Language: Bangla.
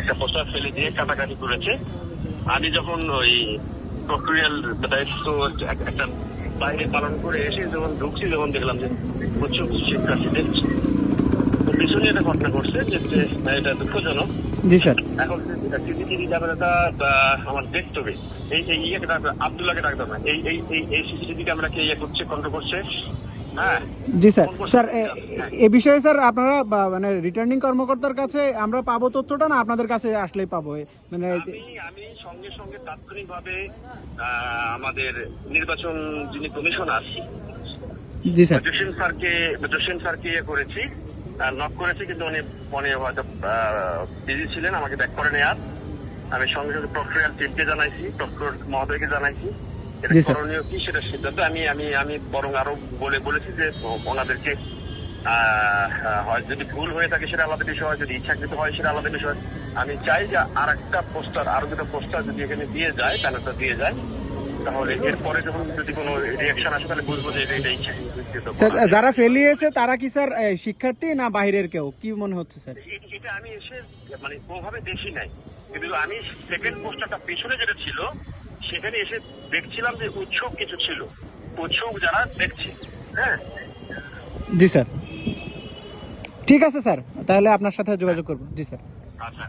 একটা পোস্টার ফেলে দিয়ে কাটাকাটি করেছে। আমি যখন ওই প্রক্রিয়াল দায়িত্ব একটা বাইরে পালন করে এসে যখন ঢুকছি, যখন দেখলাম যে প্রচুর শিক্ষার্থীদের পিছনে একটা ঘটনা ঘটছে, যে এটা দুঃখজনক। জি স্যার। এখন সিসিটিভি ক্যামেরাটা আমার দেখতে হবে, এই ইয়েকে আব্দুল্লাহকে ডাকতে না, এই সিসিটিভি ক্যামেরাকে ইয়ে করছে, কন্ট্রোল করছে। হ্যাঁ জি স্যার। স্যার এ বিষয়ে স্যার আপনারা মানে রিটার্নিং কর্মকর্তার কাছে আমরা পাবো তথ্যটা, না আপনাদের কাছে আসলেই পাবো? মানে আমি সঙ্গে সঙ্গে তাৎক্ষণিকভাবে আমাদের নির্বাচন যিনি কমিশনার জি স্যার। জসিম স্যারকে ইয়ে করেছি, নক করেছি, কিন্তু উনি হয়তো বিজি ছিলেন, আমাকে ব্যাক করে নেয়ার। আমি সঙ্গে সঙ্গে প্রক্রিয়ার টিমকে জানাইছি, প্রক্টর মহোদয়কে জানাইছি এটা করণীয় কি সেটা সিদ্ধান্ত। আমি বরং আরো বলেছি যে ওনাদেরকে হয় যদি ভুল হয়ে থাকে সেটা আলাদা বিষয়, যদি ইচ্ছাকৃত হয় সেটা আলাদা বিষয়। আমি চাই যে আরো দুটো পোস্টার যদি এখানে দিয়ে যায়, ব্যানারটা দিয়ে যায়, তাহলে এরপরে যখন যদি কোনো রিয়াকশন আসে তাহলে বুঝবো যে এটা ইচ্ছাকৃত। যারা ফেলিয়েছে তারা কি স্যার শিক্ষার্থী না বাইরের কেউ, কি মনে হচ্ছে স্যার? এটা আমি এসে মানে ওভাবে দেখি নাই, কিন্তু আমি সেকেন্ড পোস্টারটা পেছনে যেটা ছিল সেখানে এসে দেখছিলাম যে উৎসুক কিছু ছিল, উৎসুক যারা দেখছি। হ্যাঁ জি স্যার, ঠিক আছে স্যার, তাহলে আপনার সাথে যোগাযোগ করবো। জি স্যার। আচ্ছা।